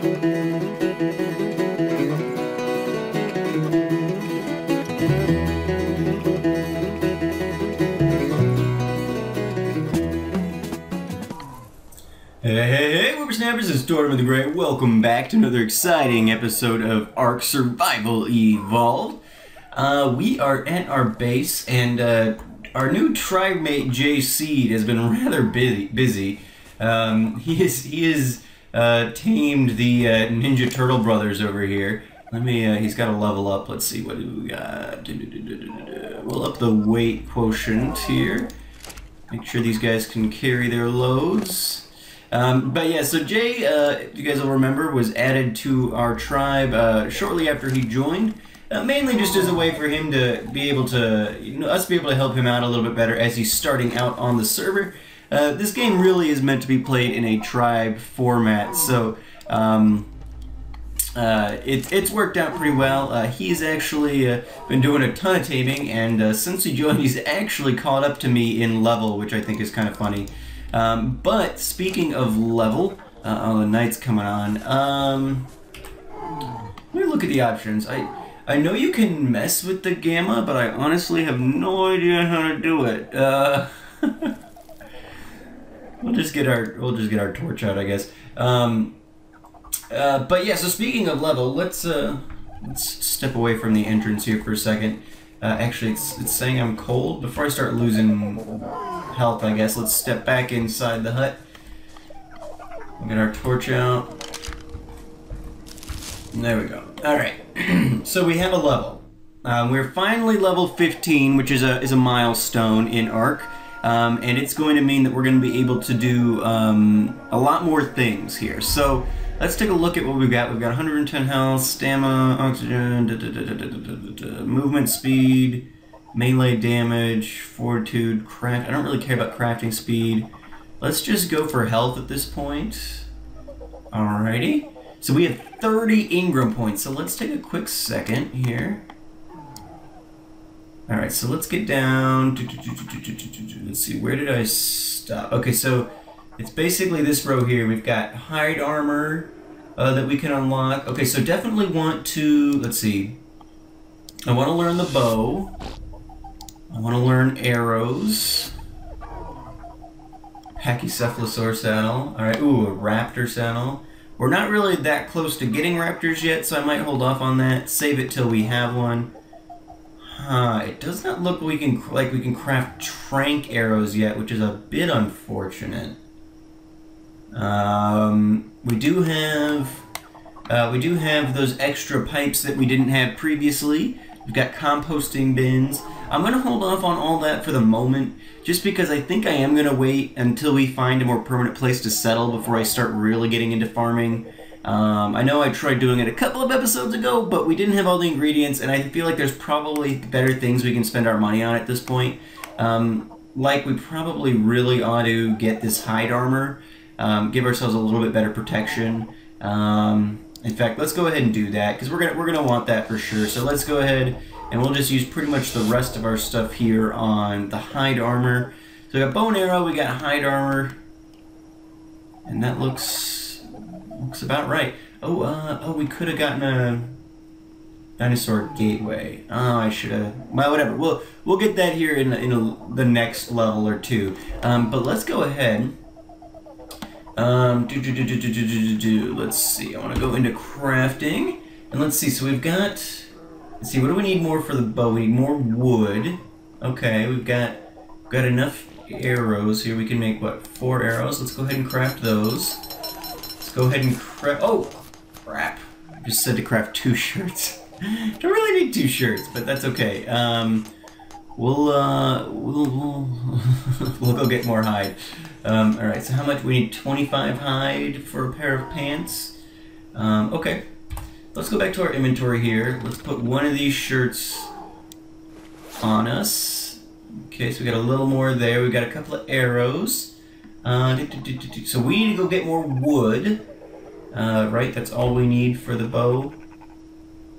Hey, whippersnappers, it's Tortoise the Great. Welcome back to another exciting episode of ARK Survival Evolved. We are at our base, and our new tribe mate J Seed has been rather busy. He is tamed the Ninja Turtle brothers over here. Let me. He's got to level up. Let's see what do we got. We'll up the weight quotient here. Make sure these guys can carry their loads. But yeah, so Jay, if you guys will remember, was added to our tribe shortly after he joined, mainly just as a way for him to be able to, us be able to help him out a little bit better as he's starting out on the server. This game really is meant to be played in a tribe format, so it's worked out pretty well. He's actually been doing a ton of taming, and since he joined, he's actually caught up to me in level, which I think is kind of funny. But speaking of level, oh, the night's coming on. Let me look at the options. I know you can mess with the gamma, but I honestly have no idea how to do it. We'll just get our torch out, I guess. But yeah. So speaking of level, let's step away from the entrance here for a second. Actually, it's saying I'm cold. Before I start losing health, I guess, let's step back inside the hut. We'll get our torch out. There we go. Alright, so we have a level. We're finally level 15, which is a milestone in ARK. And it's going to mean that we're going to be able to do a lot more things here. So let's take a look at what we've got. We've got 110 health, stamina, oxygen, movement speed, melee damage, fortitude, craft. I don't really care about crafting speed. Let's just go for health at this point. Alrighty. So we have 30 Ingram points. So let's take a quick second here. Alright, so let's get down. Let's see, where did I stop? Okay, so it's basically this row here. We've got hide armor that we can unlock. Okay, so definitely want to, let's see. I want to learn the bow. I want to learn arrows. Pachycephalosaur saddle. Alright, ooh, a raptor saddle. We're not really that close to getting raptors yet, so I might hold off on that. Save it till we have one. It does not look like we can craft trank arrows yet, which is a bit unfortunate. We do have those extra pipes that we didn't have previously. We've got composting bins. I'm going to hold off on all that for the moment, just because I think I am going to wait until we find a more permanent place to settle before I start really getting into farming. I know I tried doing it a couple of episodes ago, but we didn't have all the ingredients, and I feel like there's probably better things we can spend our money on at this point. Like, we probably really ought to get this hide armor, give ourselves a little bit better protection. In fact, let's go ahead and do that, because we're gonna want that for sure. So let's go ahead and we'll just use pretty much the rest of our stuff here on the hide armor. So we got bow and arrow, we got hide armor, and that looks about right. Oh, we could have gotten a dinosaur gateway. Oh, I should have. Well, whatever. We'll get that here in the next level or two. But let's go ahead. Let's see. I want to go into crafting, and let's see. So we've got. Let's see. What do we need more for the bow? We need more wood. Okay, we've got enough arrows here. We can make what, 4 arrows? Let's go ahead and craft those. Let's go ahead and craft. Oh, crap! I just said to craft 2 shirts. Don't really need 2 shirts, but that's okay. We'll go get more hide. Alright, so how much? We need 25 hide for a pair of pants. Okay. Let's go back to our inventory here. Let's put one of these shirts on us. Okay, so we got a little more there. We got a couple of arrows. So we need to go get more wood. Right, that's all we need for the bow.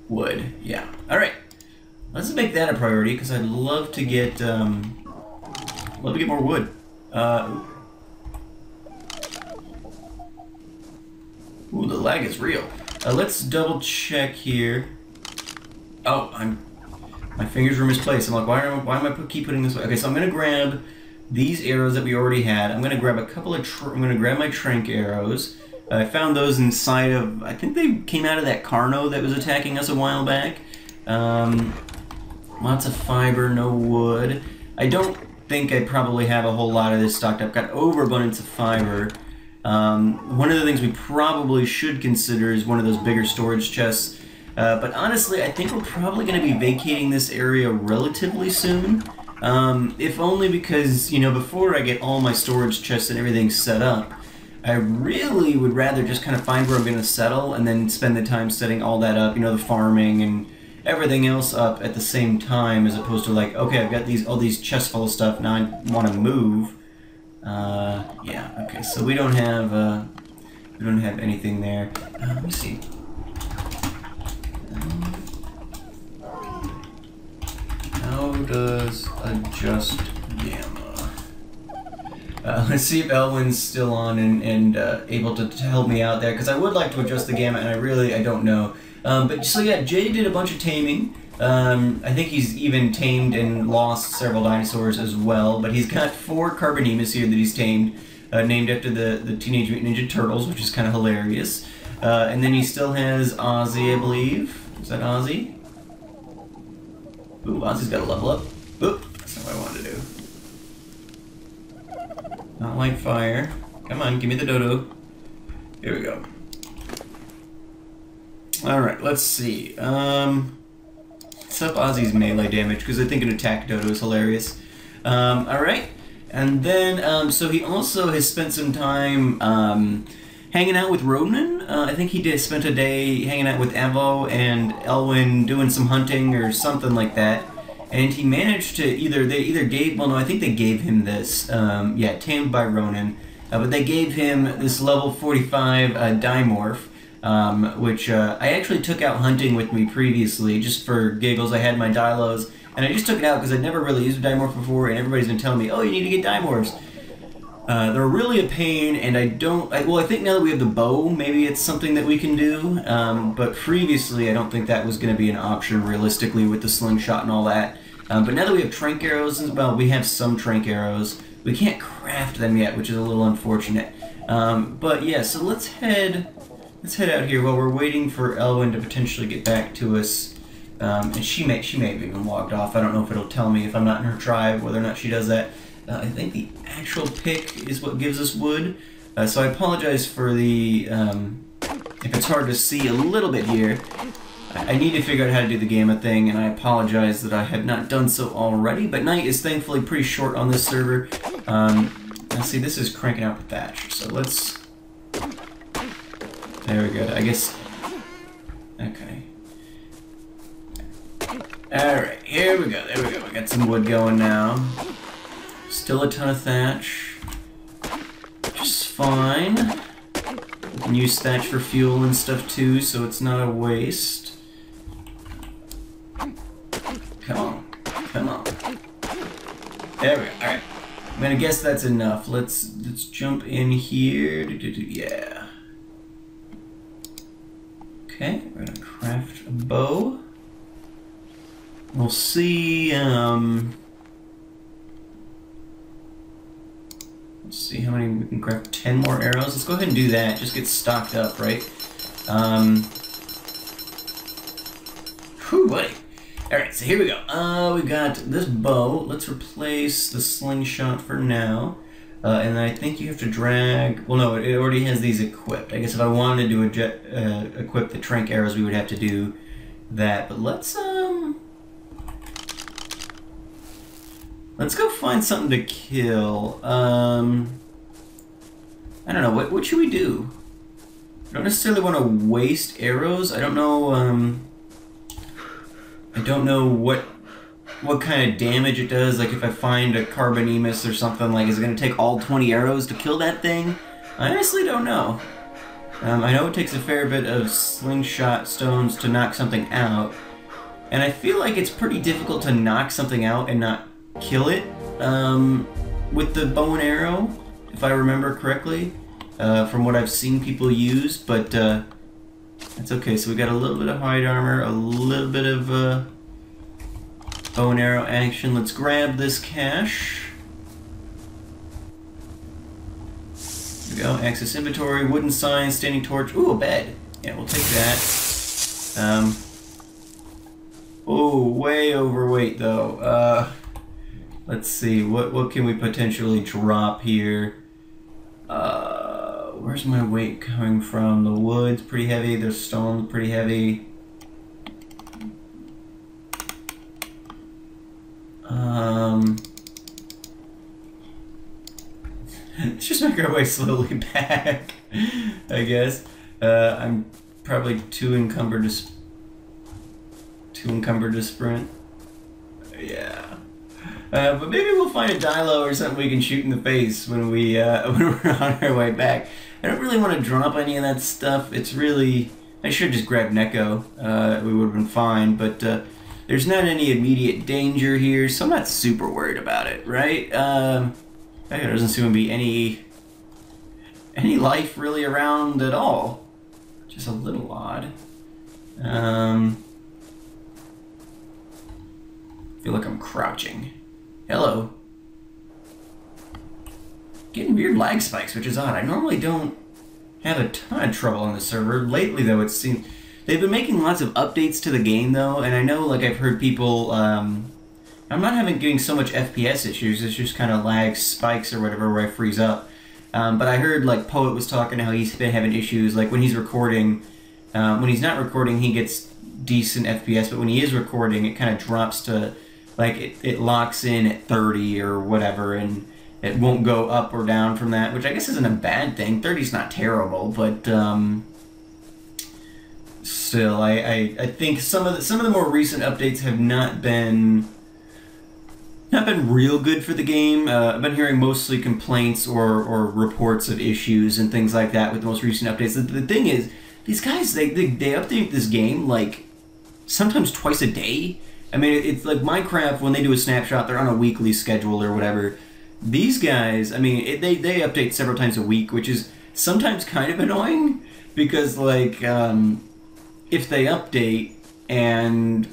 Wood, yeah. Alright. Let's make that a priority, because I'd love to get more wood. Ooh, the lag is real. Let's double check here. Oh, my fingers were misplaced. I'm like, why am I keep putting this way? Okay, so I'm gonna grab these arrows that we already had. I'm gonna grab a couple of. I'm gonna grab my trank arrows. I found those inside of. I think they came out of that Carno that was attacking us a while back. Lots of fiber, no wood. I don't think I probably have a whole lot of this stocked up. Got overabundance of fiber. One of the things we probably should consider is one of those bigger storage chests. But honestly, I think we're probably going to be vacating this area relatively soon. If only because, you know, before I get all my storage chests and everything set up, I really would rather just kind of find where I'm going to settle and then spend the time setting all that up, you know, the farming and everything else up at the same time, as opposed to like, okay, I've got all these chests full of stuff, now I want to move. Yeah, okay, so we don't have anything there. Let me see. How does adjust gamma? Let's see if Elwin's still on and able to help me out there, because I would like to adjust the gamma, and I don't know. But so yeah, Jay did a bunch of taming. I think he's even tamed and lost several dinosaurs as well, but he's got 4 Carbonemus here that he's tamed, named after the Teenage Mutant Ninja Turtles, which is kind of hilarious. And then he still has Ozzy, I believe. Is that Ozzy? Ooh, Ozzy's got a level up. Oop, that's not what I wanted to do. Not like fire. Come on, give me the dodo. Here we go. Alright, let's see. Let's up Ozzy's melee damage, because I think an attack dodo is hilarious. Alright, and then, so he also has spent some time hanging out with Ronan. I think he spent a day hanging out with Evo and Elwin doing some hunting or something like that. And he managed to they either gave, well no, I think they gave him this, yeah, tamed by Ronan. But they gave him this level 45 Dimorph. Which I actually took out hunting with me previously, just for giggles. I had my Dilos, and I just took it out because I'd never really used a Dimorph before, and everybody's been telling me, oh, you need to get Dimorphs. They're really a pain, and well, I think now that we have the bow, maybe it's something that we can do, but previously I don't think that was going to be an option realistically with the slingshot and all that. But now that we have trank arrows, well, we have some trank arrows. We can't craft them yet, which is a little unfortunate. But yeah, so let's head out here while we're waiting for Elwin to potentially get back to us. And she may have even walked off. I don't know if it'll tell me if I'm not in her tribe, whether or not she does that. I think the actual pick is what gives us wood. So I apologize for the, if it's hard to see a little bit here. I need to figure out how to do the gamma thing, and I apologize that I have not done so already, but night is thankfully pretty short on this server. Let's see, this is cranking out the thatch, so let's... There we go, I guess... Okay. Alright, here we go, there we go. We got some wood going now. Still a ton of thatch. Just fine. We can use thatch for fuel and stuff too, so it's not a waste. Come on. Come on. There we go, alright. I'm gonna guess that's enough. Let's jump in here. Yeah. Okay, we're gonna craft a bow. We'll see, let's see how many we can craft. 10 more arrows. Let's go ahead and do that. Just get stocked up, right? Whew, buddy. Alright, so here we go. We got this bow. Let's replace the slingshot for now. And I think you have to drag... Well, no, it already has these equipped. I guess if I wanted to equip the trank arrows, we would have to do that. But let's go find something to kill. I don't know. What should we do? I don't necessarily want to waste arrows. I don't know... I don't know what kind of damage it does. Like if I find a Carbonemus or something, like is it going to take all 20 arrows to kill that thing? I honestly don't know. I know it takes a fair bit of slingshot stones to knock something out, and I feel like it's pretty difficult to knock something out and not kill it with the bow and arrow, if I remember correctly. from what I've seen people use, but that's okay. So we got a little bit of hide armor, a little bit of bow and arrow action. Let's grab this cache. There we go. Access inventory, wooden sign, standing torch. Ooh, a bed. Yeah, we'll take that. Oh, way overweight though. Let's see, what can we potentially drop here? Where's my weight coming from? The wood's pretty heavy, the stone's pretty heavy. Let's just make our way slowly back, I guess. I'm probably too encumbered to sprint. Yeah. But maybe we'll find a Dilo or something we can shoot in the face when we're on our way back. I don't really want to drop any of that stuff. It's really... I should have just grabbed Neko. We would have been fine, but there's not any immediate danger here, so I'm not super worried about it, right? There doesn't seem to be any life really around at all. Just a little odd. I feel like I'm crouching. Hello. Getting weird lag spikes, which is odd. I normally don't have a ton of trouble on the server. Lately, though, it seems... They've been making lots of updates to the game, though, and I know, like, I've heard people... I'm not getting so much FPS issues, it's just kind of lag spikes or whatever where I freeze up. But I heard, like, Poet was talking how he's been having issues, like, when he's recording... when he's not recording, he gets decent FPS, but when he is recording, it kind of drops to... Like, it locks in at 30 or whatever, and it won't go up or down from that, which I guess isn't a bad thing. 30's not terrible, but still, I think some of the more recent updates have not been real good for the game. I've been hearing mostly complaints or reports of issues and things like that with the most recent updates. The thing is, these guys, they update this game, like, sometimes twice a day. I mean, it's like Minecraft, when they do a snapshot, they're on a weekly schedule or whatever. These guys, I mean, they update several times a week, which is sometimes kind of annoying, because, like, if they update and,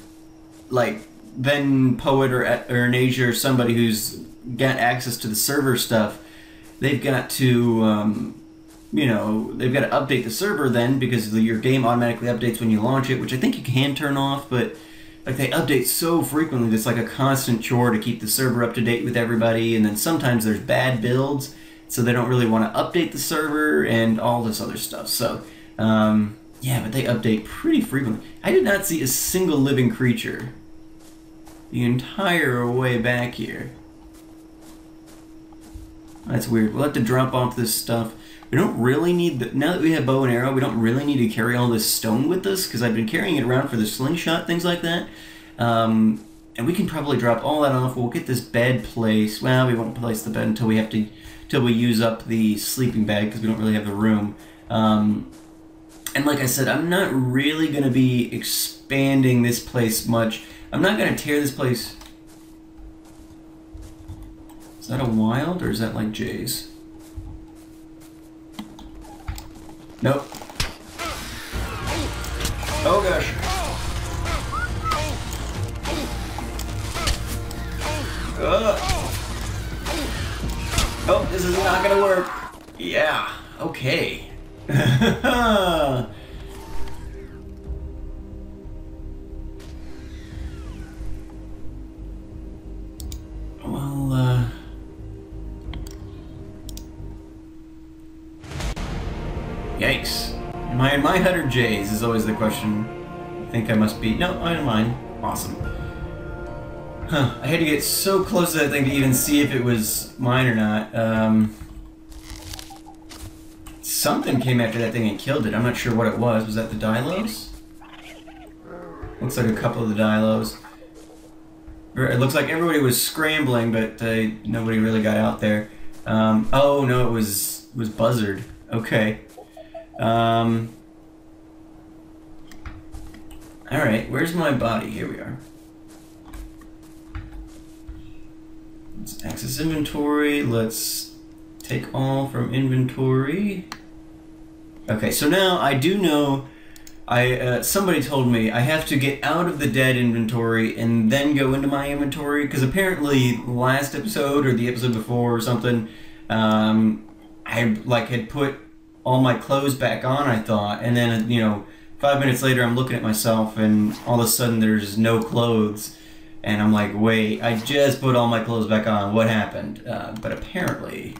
like, then Poet or Nasia or somebody who's got access to the server stuff, they've got to, you know, they've got to update the server then, because your game automatically updates when you launch it, which I think you can turn off, but... Like, they update so frequently, it's like a constant chore to keep the server up to date with everybody, and then sometimes there's bad builds, so they don't really want to update the server, and all this other stuff. So, yeah, but they update pretty frequently. I did not see a single living creature the entire way back here. That's weird. We'll have to drop off this stuff. We don't really need now that we have bow and arrow, we don't really need to carry all this stone with us, because I've been carrying it around for the slingshot, things like that. And we can probably drop all that off. We'll get this bed placed. Well, we won't place the bed until we use up the sleeping bag, because we don't really have the room. And like I said, I'm not really going to be expanding this place much. I'm not going to tear this place. Is that a wild, or is that like Jay's? Nope. Oh gosh. Oh, this is not gonna work. Yeah, okay. Well, yikes. Am I in my hut or Jay's is always the question. I think I must be... No, I'm in mine. Awesome. Huh. I had to get so close to that thing to even see if it was mine or not. Something came after that thing and killed it. I'm not sure what it was. Was that the Dilos? Looks like a couple of the Dilos. It looks like everybody was scrambling, but nobody really got out there. Oh, no, it was Buzzard. Okay. Alright, where's my body? Here we are. Let's access inventory. Let's take all from inventory. Okay, so now I do know. Somebody told me I have to get out of the dead inventory and then go into my inventory, because apparently last episode or the episode before or something, I like had put all my clothes back on, I thought, and then 5 minutes later I'm looking at myself and all of a sudden there's no clothes, and I'm like, wait, I just put all my clothes back on. What happened? But apparently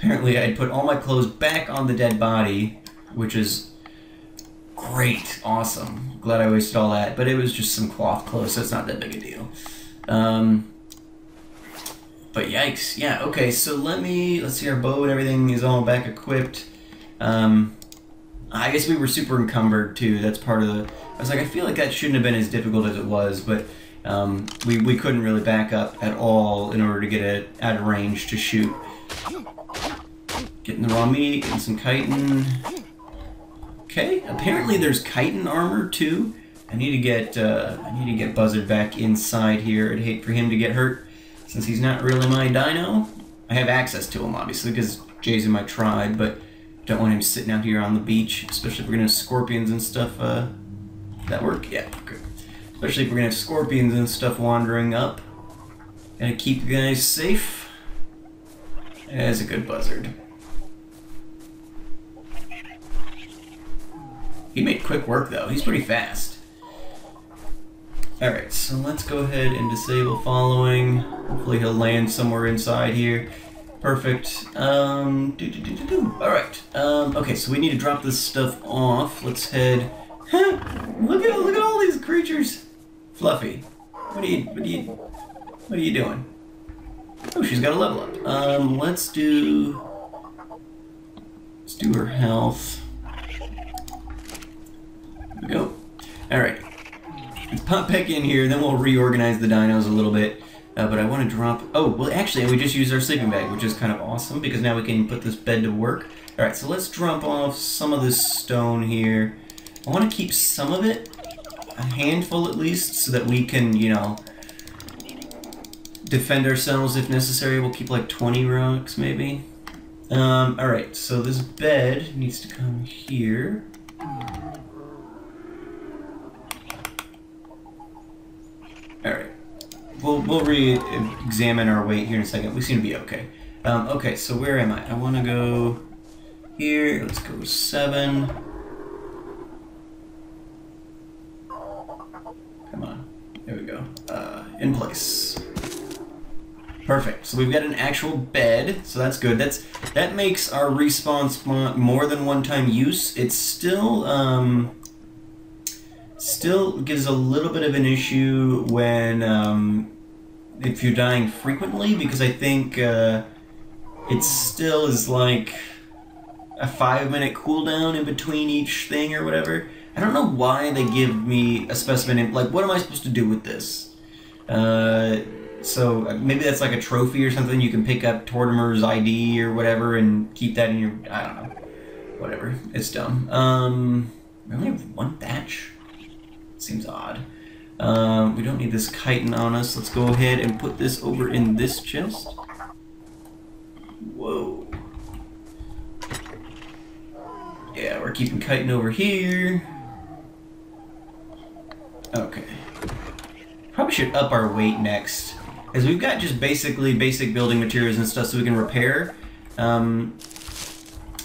I'd put all my clothes back on the dead body, which is great, awesome. Glad I wasted all that, but it was just some cloth clothes, so it's not that big a deal. But yikes, yeah. Okay, so let's see. Our bow and everything is all back equipped. I guess we were super encumbered too. That's part of the. I was like, I feel like that shouldn't have been as difficult as it was, but we couldn't really back up at all in order to get it out of range to shoot. Getting the raw meat, getting some chitin. Okay, apparently there's chitin armor too. I need to get Buzzard back inside here. I'd hate for him to get hurt since he's not really my dino. I have access to him obviously because Jay's in my tribe, but don't want him sitting out here on the beach, especially if we're gonna have scorpions and stuff. That work? Yeah, good. Especially if we're gonna have scorpions and stuff wandering up. Gotta keep the guys safe. That's a good Buzzard. He made quick work though. He's pretty fast. Alright, so let's go ahead and disable following. Hopefully he'll land somewhere inside here. Perfect. Alright. Okay, so we need to drop this stuff off. Let's head. Look at all these creatures. Fluffy. What are you doing? Oh, she's got a level up. Let's do her health. There we go. Alright. Let's pop back in here, then we'll reorganize the dinos a little bit. But I want to drop... Oh, well, actually, we just used our sleeping bag, which is kind of awesome, because now we can put this bed to work. Alright, so let's drop off some of this stone here. I want to keep some of it, a handful at least, so that we can, defend ourselves if necessary. We'll keep like 20 rocks, maybe. Alright, so this bed needs to come here. Alright. We'll re-examine our weight here in a second. We seem to be okay. Okay, so where am I? I want to go here. Let's go 7. Come on. There we go. In place. Perfect. So we've got an actual bed, so that's good. That makes our respawn spot more than one-time use. It's still gives a little bit of an issue when if you're dying frequently, because I think it still is like a 5-minute cooldown in between each thing or whatever. I don't know why they give me a specimen. Like, what am I supposed to do with this? So maybe that's like a trophy or something. You can pick up Tortimer's ID or whatever and keep that in your... I don't know. Whatever. It's dumb. We only have one batch? Seems odd. We don't need this chitin on us. Let's go ahead and put this over in this chest. Whoa. Yeah, we're keeping chitin over here. Okay. Probably should up our weight next, as we've got just basically basic building materials and stuff so we can repair.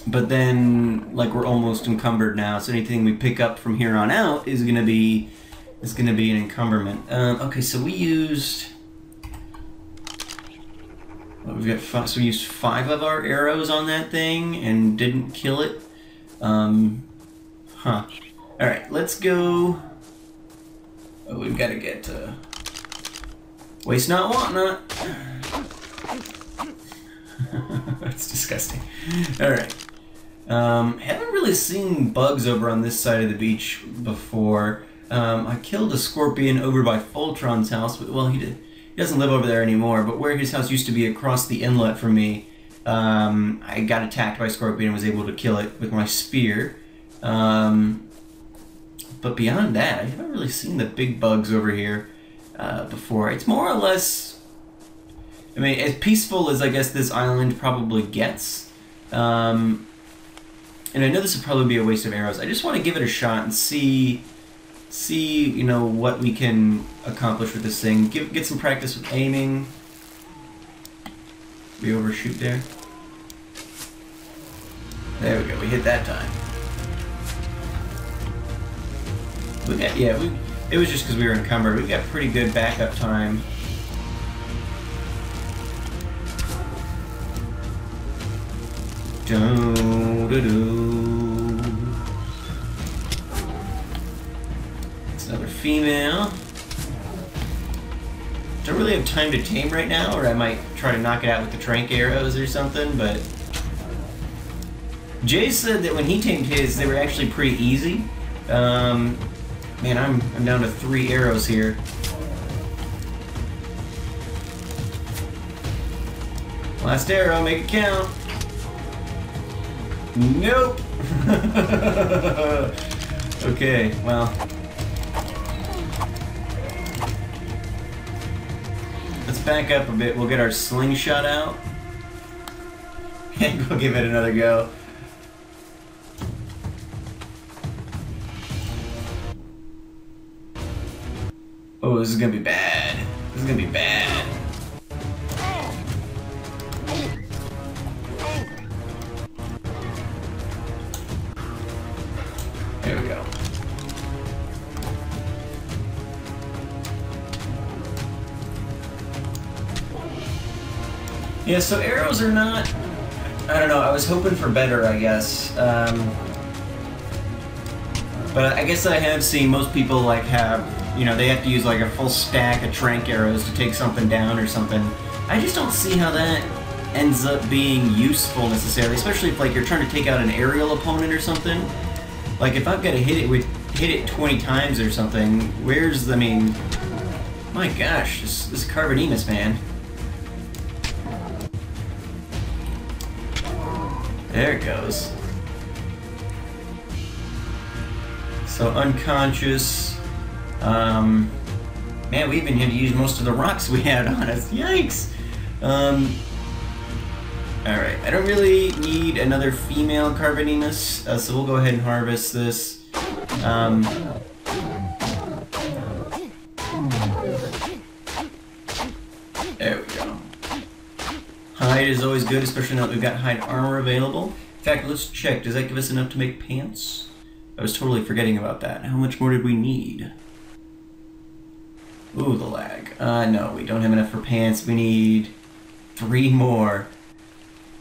But then, like, we're almost encumbered now, so anything we pick up from here on out is gonna be an encumberment. Okay, so we used... Well, we've got 5, so we used 5 of our arrows on that thing and didn't kill it. Alright, let's go... Oh, we've got to get waste not, want not. That's disgusting. Alright. Haven't really seen bugs over on this side of the beach before. I killed a scorpion over by Fultron's house, but, well, he doesn't live over there anymore, but where his house used to be across the inlet from me, I got attacked by a scorpion and was able to kill it with my spear. But beyond that, I haven't really seen the big bugs over here before. It's more or less, I mean, as peaceful as I guess this island probably gets. And I know this would probably be a waste of arrows. I just want to give it a shot and see, you know, what we can accomplish with this thing. Get some practice with aiming. We overshoot there. There we go. We hit that time. We got, yeah, it was just because we were encumbered. We got pretty good backup time. It's another female. Don't really have time to tame right now, or I might try to knock it out with the trank arrows or something, but Jay said that when he tamed his, they were actually pretty easy. Man, I'm down to 3 arrows here. Last arrow, make it count. Nope. Okay, well. Let's back up a bit. We'll get our slingshot out. And we'll give it another go. Oh, this is gonna be bad. This is gonna be bad. There we go. Yeah, so arrows are not... I don't know, I was hoping for better, I guess. But I guess I have seen most people, like, have... You know, they have to use, like, a full stack of trank arrows to take something down or something. I just don't see how that ends up being useful, necessarily. Especially if, like, you're trying to take out an aerial opponent or something. Like, if I've got to hit it 20 times or something, where's the... I mean... My gosh, this Carbonemus, man. There it goes. So, unconscious. Man, we even had to use most of the rocks we had on us. Yikes! Alright, I don't really need another female Carbonemus, so we'll go ahead and harvest this. There we go. Hide is always good, especially now that we've got hide armor available. In fact, let's check. Does that give us enough to make pants? I was totally forgetting about that. How much more did we need? Ooh, the lag. No, we don't have enough for pants. We need 3 more.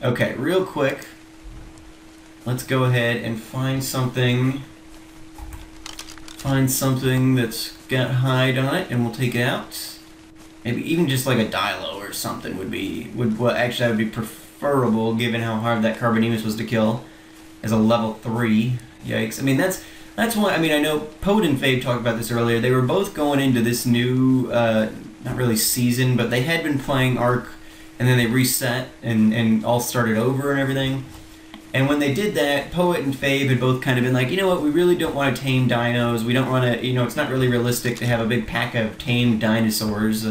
Okay, real quick. Let's go ahead and find something. Find something that's got hide on it, and we'll take it out. Maybe even just like a Dilo or something well, actually that would be preferable given how hard that Carbonemus was to kill as a level 3. Yikes. I mean, that's why, I mean, I know Poet and Fave talked about this earlier. They were both going into this new, not really season, but they had been playing ARK, and then they reset and all started over and everything. And when they did that, Poet and Fave had both kind of been like, you know what, we really don't want to tame dinos. We don't want to, you know, it's not really realistic to have a big pack of tamed dinosaurs.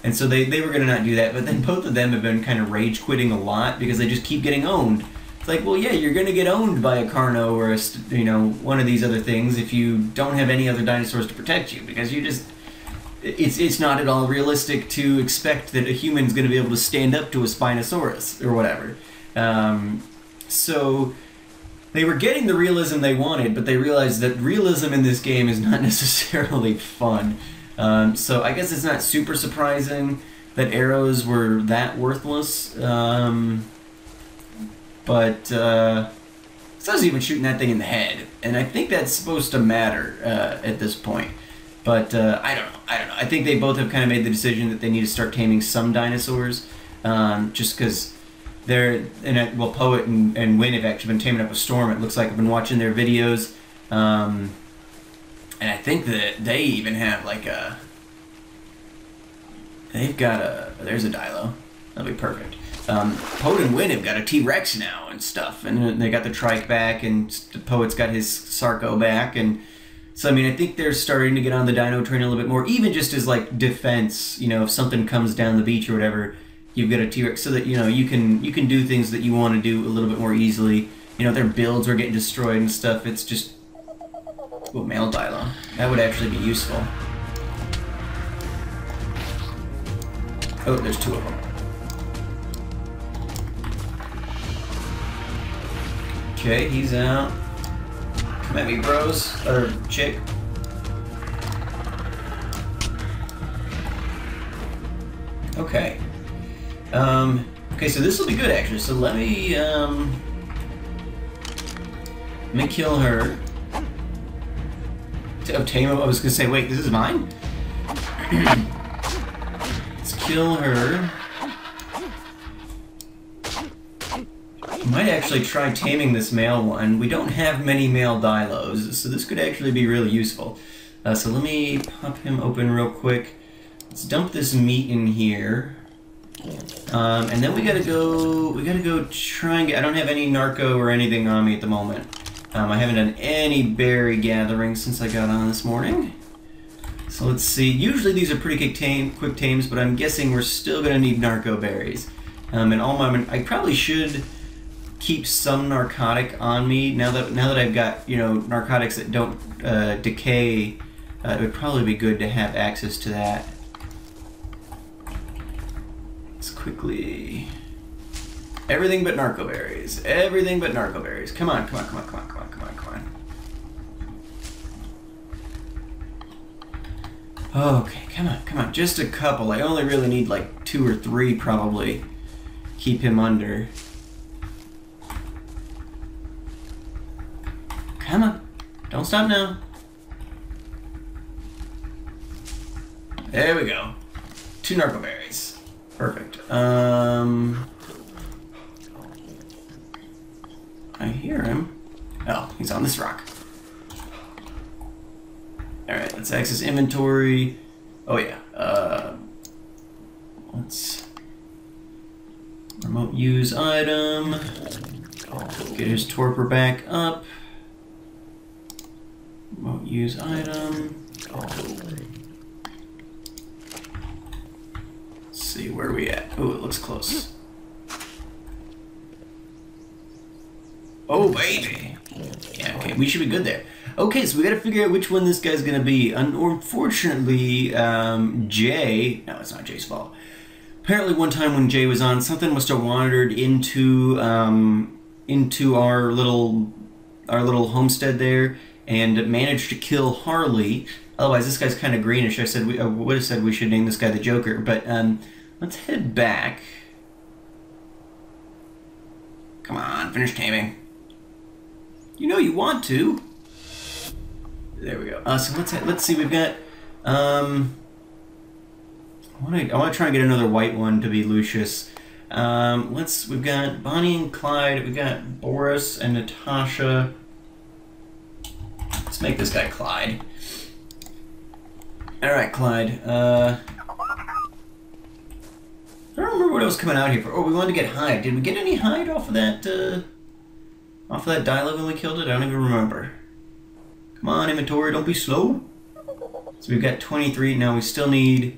And so they were going to not do that. But then both of them have been kind of rage quitting a lot because they just keep getting owned. It's like, well, yeah, you're going to get owned by a Carno or a, you know, one of these other things if you don't have any other dinosaurs to protect you, because you just, it's not at all realistic to expect that a human's going to be able to stand up to a Spinosaurus or whatever. So they were getting the realism they wanted, but they realized that realism in this game is not necessarily fun. So I guess it's not super surprising that arrows were that worthless. But I was even shooting that thing in the head, and I think that's supposed to matter at this point. But I don't know. I think they both have kind of made the decision that they need to start taming some dinosaurs, just because they're, well, Poet and Win have actually been taming up a Storm. It looks like I've been watching their videos, and I think that they even have like a, they've got a, there's a Dilo. That'll be perfect. Poet and Win have got a T-Rex now and stuff, and they got the Trike back, and the Poet's got his Sarco back, and so I mean I think they're starting to get on the dino train a little bit more, even just as like defense. You know, if something comes down the beach or whatever, you've got a T-Rex, so that you know you can do things that you want to do a little bit more easily. you know, their builds were getting destroyed and stuff. It's just... Ooh, male Dilo. That would actually be useful. Oh, there's 2 of them. Okay, he's out. Come at me, bros. Or chick. Okay. Okay, so this will be good actually. So let me kill her. Oh, tame. I was gonna say, wait, this is mine? Let's kill her. Might actually try taming this male one. We don't have many male Dilos, so this could actually be really useful. So let me pop him open real quick. Let's dump this meat in here. And then we gotta go try and get... I don't have any narco or anything on me at the moment. I haven't done any berry gathering since I got on this morning. So let's see. Usually these are pretty quick tames, but I'm guessing we're still gonna need narco berries. And all my... I probably should keep some narcotic on me now that I've got, you know, narcotics that don't decay. It would probably be good to have access to that. Let's quickly... Everything but narco berries. Everything but narco berries. Come on, come on, come on, come on, come on, come on, come on. Okay, come on, come on. Just a couple. I only really need like 2 or 3 probably. Keep him under. Come on. Don't stop now. There we go. 2 narco berries. Perfect. I hear him. Oh, he's on this rock. Alright, let's access inventory. Oh yeah. Let's remote use item. Get his torpor back up. Remote use item. Let's see, where are we at? Oh, it looks close. Oh, baby! Yeah, okay, we should be good there. Okay, so we gotta figure out which one this guy's gonna be. Unfortunately, Jay... No, it's not Jay's fault. Apparently one time when Jay was on, something must have wandered into our little homestead there and managed to kill Harley. Otherwise, this guy's kind of greenish. I would have said we should name this guy the Joker, but let's head back. Come on, finish taming. You know you want to. There we go. So let's see. We've got. I want to try and get another white one to be Lucius. We've got Bonnie and Clyde. We've got Boris and Natasha. Let's make this guy Clyde. All right, Clyde. I don't remember what I was coming out here for. Oh, we wanted to get hide. Did we get any hide off of that Dilo when we killed it? I don't even remember. Come on, inventory, don't be slow. So we've got 23. Now we still need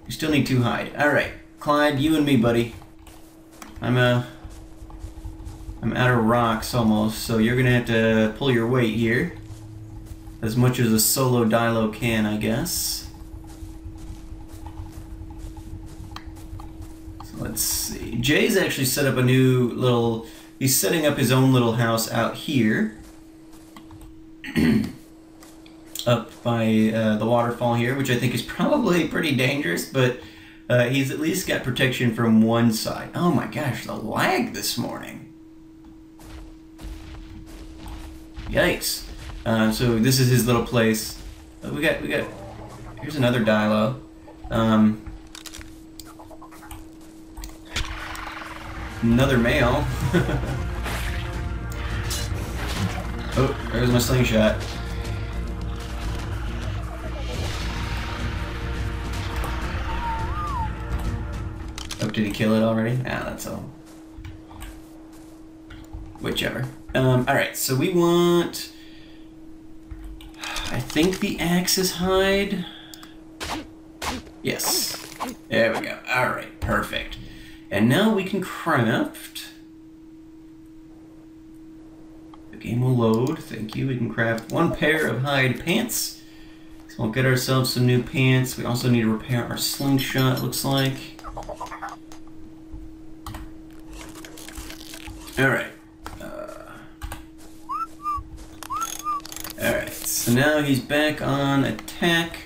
2 hide. All right, Clyde, you and me, buddy. I'm out of rocks almost, so you're gonna have to pull your weight here, as much as a solo Dilo can, I guess. Let's see. Jay's actually set up a new little... He's setting up his own little house out here. Up by the waterfall here, which I think is probably pretty dangerous, but he's at least got protection from one side. Oh my gosh, the lag this morning. Yikes. So this is his little place. We got... Here's another Dilo. Another male. Oh, there's my slingshot. Oh, did he kill it already? Ah, that's all. Whichever. Alright, so we want... I think the axis hide. Yes. There we go. Alright, perfect. And now we can craft game will load. Thank you. We can craft 1 pair of hide pants. So we'll get ourselves some new pants. We also need to repair our slingshot, looks like. Alright. Alright, so now he's back on attack.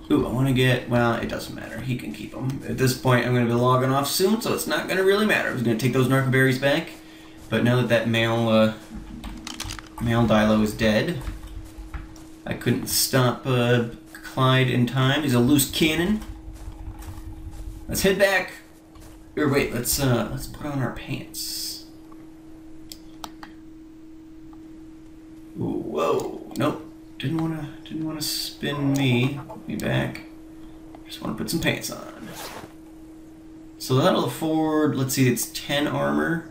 Ooh, I want to get... Well, it doesn't matter. He can keep them. At this point, I'm going to be logging off soon, so it's not going to really matter. I was going to take those narcoberries back. But now that that male Dilo is dead, I couldn't stop Clyde in time. He's a loose cannon. Let's head back. Or wait, let's put on our pants. Ooh, whoa, nope. Didn't wanna spin me back. Just wanna put some pants on. So that'll afford, let's see, it's 10 armor,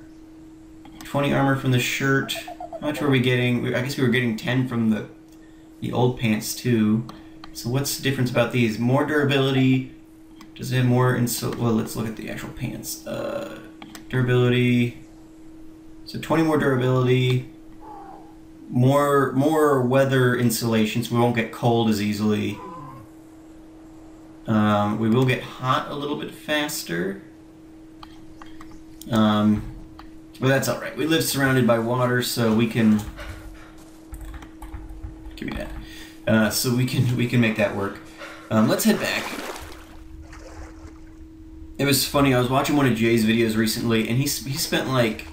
20 armor from the shirt. How much were we getting? I guess we were getting 10 from the old pants too. So what's the difference about these? More durability. Does it have more well, let's look at the actual pants. Durability. So 20 more durability. More weather insulation, so we won't get cold as easily. We will get hot a little bit faster. But that's alright. We live surrounded by water, so we can... Give me that. So we can make that work. Let's head back. It was funny, I was watching one of Jay's videos recently, and he spent like...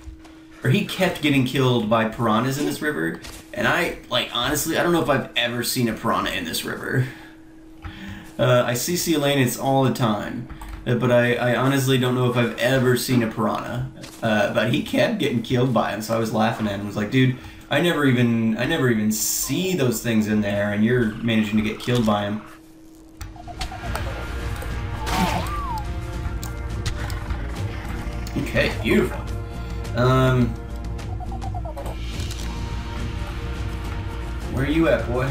Or he kept getting killed by piranhas in this river, and honestly, I don't know if I've ever seen a piranha in this river. I see sea lions all the time, but I honestly don't know if I've ever seen a piranha. But he kept getting killed by him, so I was laughing at him. I was like, dude, I never even see those things in there, and you're managing to get killed by him. Okay, beautiful. Where are you at, boy?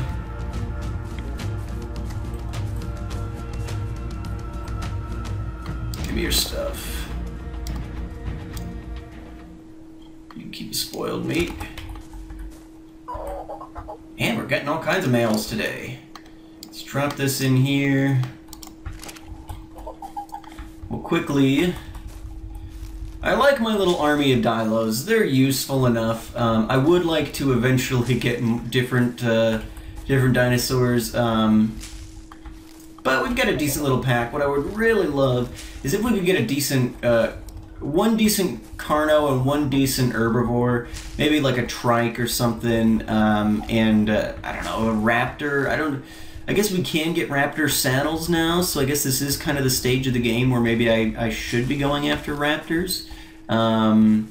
Give me your stuff. You can keep the spoiled meat. And we're getting all kinds of males today. Let's drop this in here. We'll quickly... I like my little army of Dilos. They're useful enough. I would like to eventually get different dinosaurs, but we've got a decent little pack. What I would really love is if we could get a decent, one decent Carno and one decent herbivore, maybe like a trike or something, and I don't know, a raptor. I guess we can get raptor saddles now, so I guess this is kind of the stage of the game where maybe I should be going after raptors. I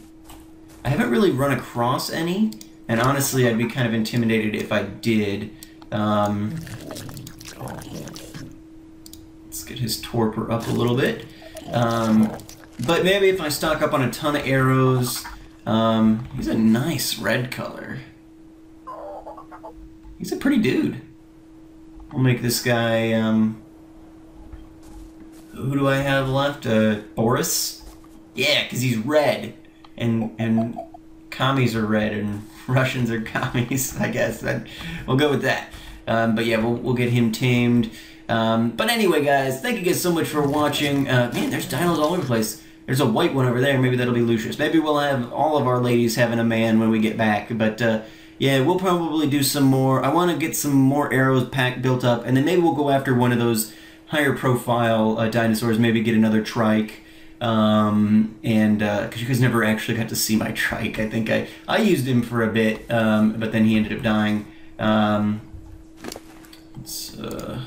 haven't really run across any, and honestly I'd be kind of intimidated if I did. Let's get his torpor up a little bit. But maybe if I stock up on a ton of arrows, he's a nice red color. He's a pretty dude. I'll make this guy, who do I have left? Boris? Yeah, because he's red. And commies are red and Russians are commies, I guess. We'll go with that. But yeah, we'll get him tamed. But anyway, guys, thank you guys so much for watching. Man, there's dinos all over the place. There's a white one over there. Maybe that'll be Lucius. Maybe we'll have all of our ladies having a man when we get back. But, yeah, we'll probably do some more. I want to get some more arrows built up, and then maybe we'll go after one of those higher profile dinosaurs, maybe get another trike. Because you guys never actually got to see my trike. I think I used him for a bit, but then he ended up dying. Let's get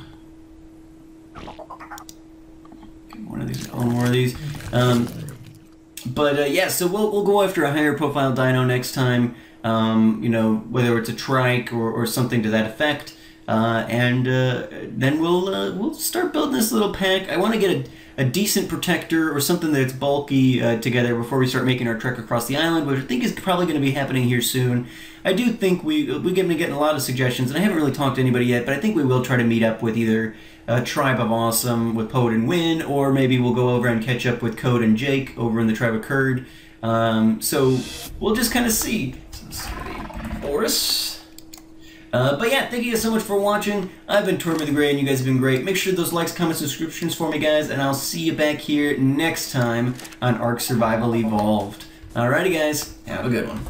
one of these, one more of these. Yeah, so we'll go after a higher profile dino next time. You know, whether it's a trike or something to that effect, and then we'll start building this little pack. I want to get a decent protector or something that's bulky together before we start making our trek across the island, which I think is probably going to be happening here soon. I do think we've been getting a lot of suggestions, and I haven't really talked to anybody yet, but I think we will try to meet up with either Tribe of Awesome with Poet and Win, or maybe we'll go over and catch up with Code and Jake over in the Tribe of Curd. So we'll just kind of see. Forest. But yeah, thank you guys so much for watching. I've been Tortoise the Gray, and you guys have been great. Make sure those likes, comments, and subscriptions for me, guys, and I'll see you back here next time on ARK Survival Evolved. Alrighty, guys, have a good one.